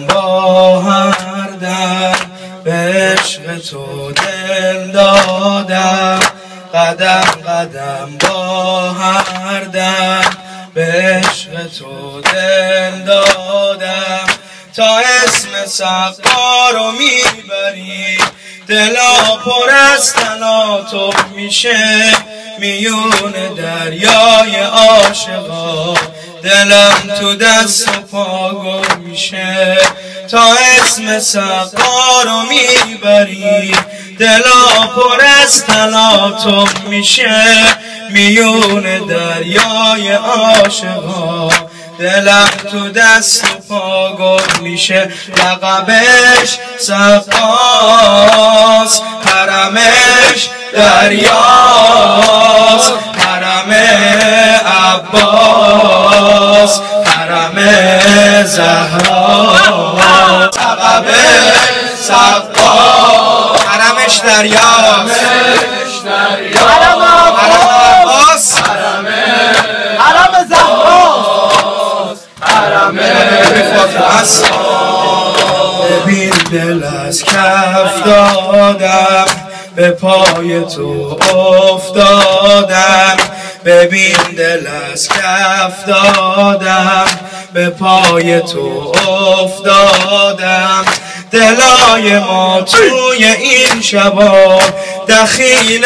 با هر دم به عشق تو دل دادم، قدم قدم با هر دم به عشق تو دل دادم. تا اسم سقا رو میبری دلا پر از تلاطم میشه، میون دریای عاشقا دلم تو دست و پا گم میشه. تا اسم سقا رو میبری دلا پر از تلاطم میشه، میون دریای عاشقا دلم تو دست و پا گم میشه. لقبش سقاست، حرمش دریاست، حرم عباس، حرم زهراست. لقبش سقاست، حرمش دریاست، حرم عباس، حرم زهراست، حرم ببین دل از کف دادم، به پای تو افتادم. ببین دل از کف دادم، به پای تو افتادم. دلای ما توی این شبا دخیل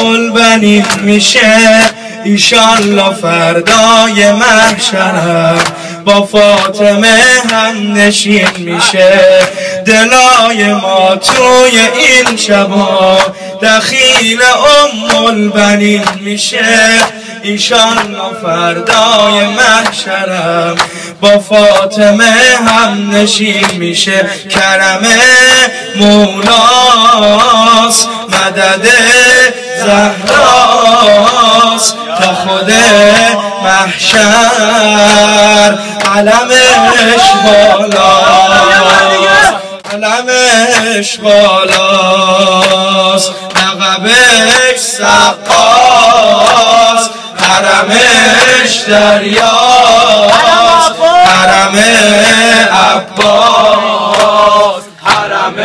البنین میشه، ایشالله فردای محشرم با فاطمه هم نشین میشه. دلای ما توی این شبا دخیل البنین میشه، ایشالله فردای محشرم با فاطمه هم نشین میشه. کرم مولاست، مدد زهراست، تا خود محشر علمش بالاست، علمش بالاست. لقبش سقاست، حرمش دریاست، حرم عباس، حرم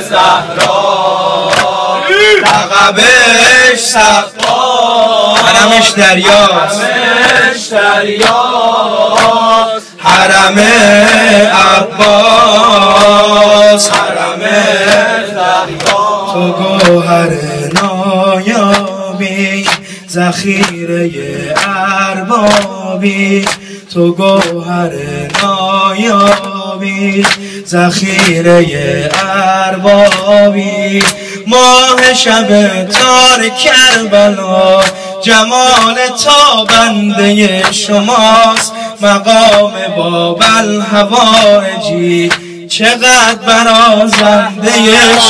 زهراست. لقبش سقاست، حرمش دریاست، حرم عباس، حرم زهراست. تو گوهر نایابی، ذخیره اربابی، تو گوهر نایابی، ذخیره اربابی. ماه شب تار کربلا جمال تابنده شماست، مقام بابل هوایجی چقدر برازنده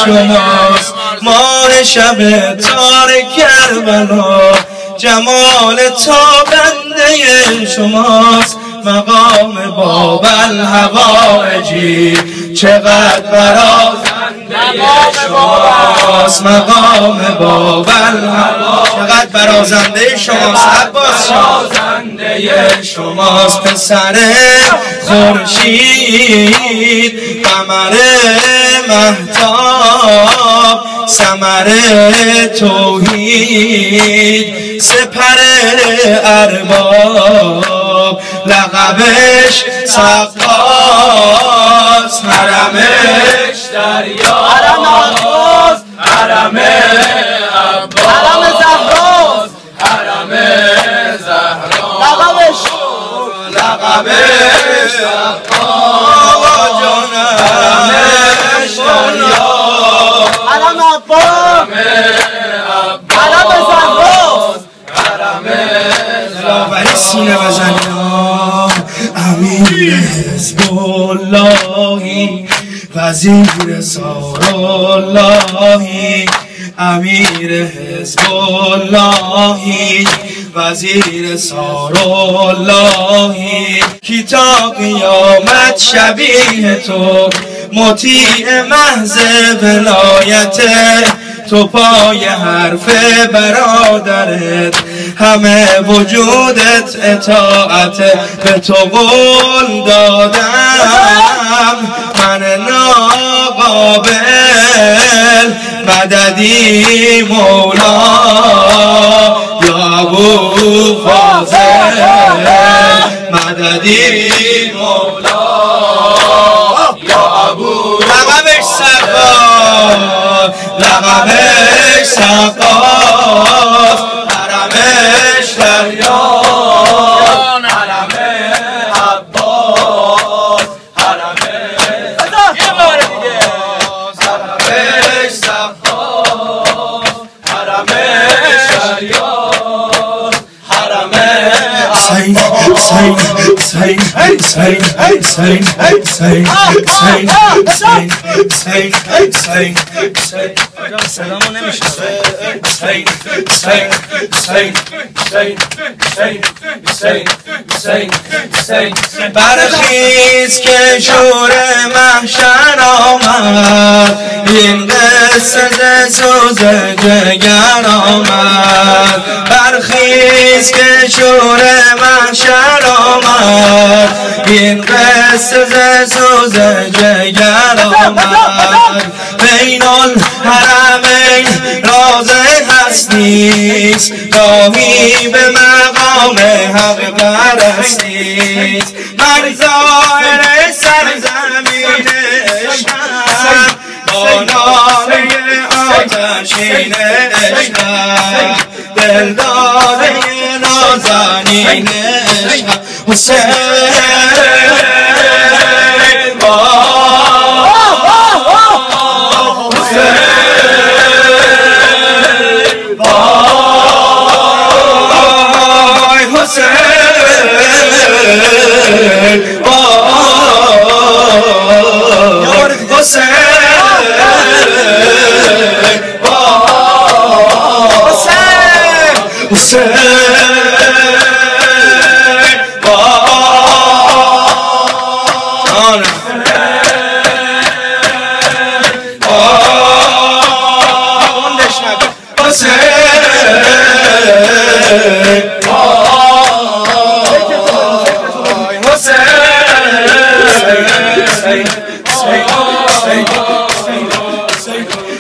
شماست. ماه شب تار کربلا جمال تابنده شماست، مقام بابل هوایجی چقدر برازنده شماست، مقام بابل چقدر برازنده شماست. عباس برازنده شماست. پسر خورشید، قمر مهتاب، ثمر توحید، سپر ارباب. لقبش سقاست، حرمش دریاست، حرم عباس، حرم عباس، حرم زهراست، حرم زهراست. لقبش سقاست، حرمش دریاست، حرم عباس، حرم زهراست، حرم زهراست. سینه بزنیم امیر حزب اللهی، وزیر ساراللهی، امیر حزب اللهی، وزیر ساراللهی. کی تا قیامت شبیه تو، مطیع محض ولایته، تو پای حرف برادرت، همه وجودت اطاعت، به تو قول دادم مددی مولا یا ابو فاضل مددی مولا یا ابو لقبش سقاف لقبش سقاف حرمش دریان حرم عباس حرم یه بار دیگه حرمش سقاف حرمش دریان حرم حسین حسین حسین حسین حسین حسین حسین حسین حسین حسین حسین سلامو نمیشنوه حسین حسین حسین حسین حسین حسین حسین حسین برخیز که شور محشر آمد این قصه ز سوز جگر آمد برخیز که شور محشر آمد این قصه ز سوز جگر آمد بین الحرمین راز هستیست گاهی به مقام حق پرستیست من ظاهر سرزمین عشقم با ناله آتشین عشقم دلداده نازنین عشقم حسین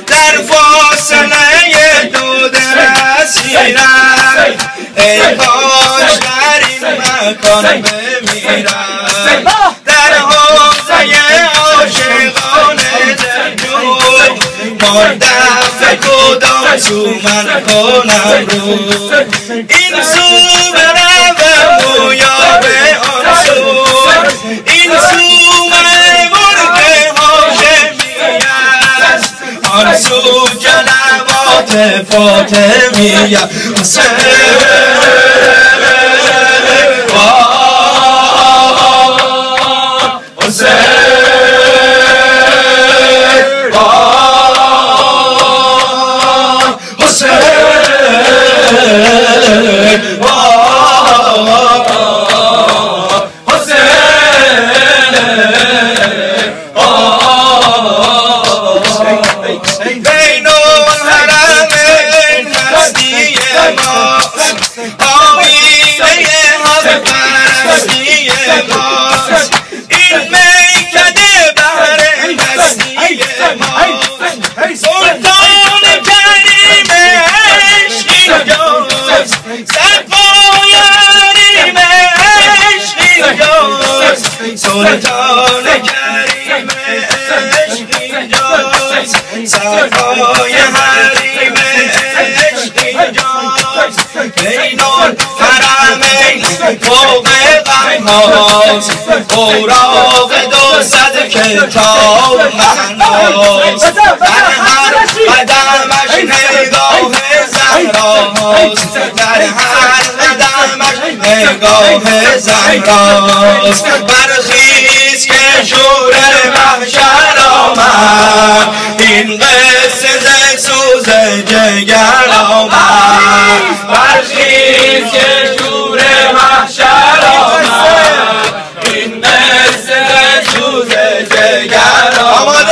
در فاصله دو در اسیرم ای کاش در این مکان بمیرم در حوضه عاشقان دلجوی مردم کدام سو من کنم رو این سو برم و یا به آن سو این سو آن سو جلوات فاطمیه حسین بین الحرمین هستی ماست آیینه حق پرستی ماست این میکده بهر هستی ماست سلطان کریم عشق اینجاست سرپای حریم عشق اینجاست سلطان کریم عشق اینجاست سرپای حریم عشق اینجاست بین الحرمین فوق غمهاست اوراق 200 کتاب معناست در هر قدمش نگاه زهراست در هر قدمش نگاه زهراست برخیز که شور محشر آمد این قصه ز سوز جگر آمد برخیز که شور محشر آمد این قصه ز سوز جگر آمد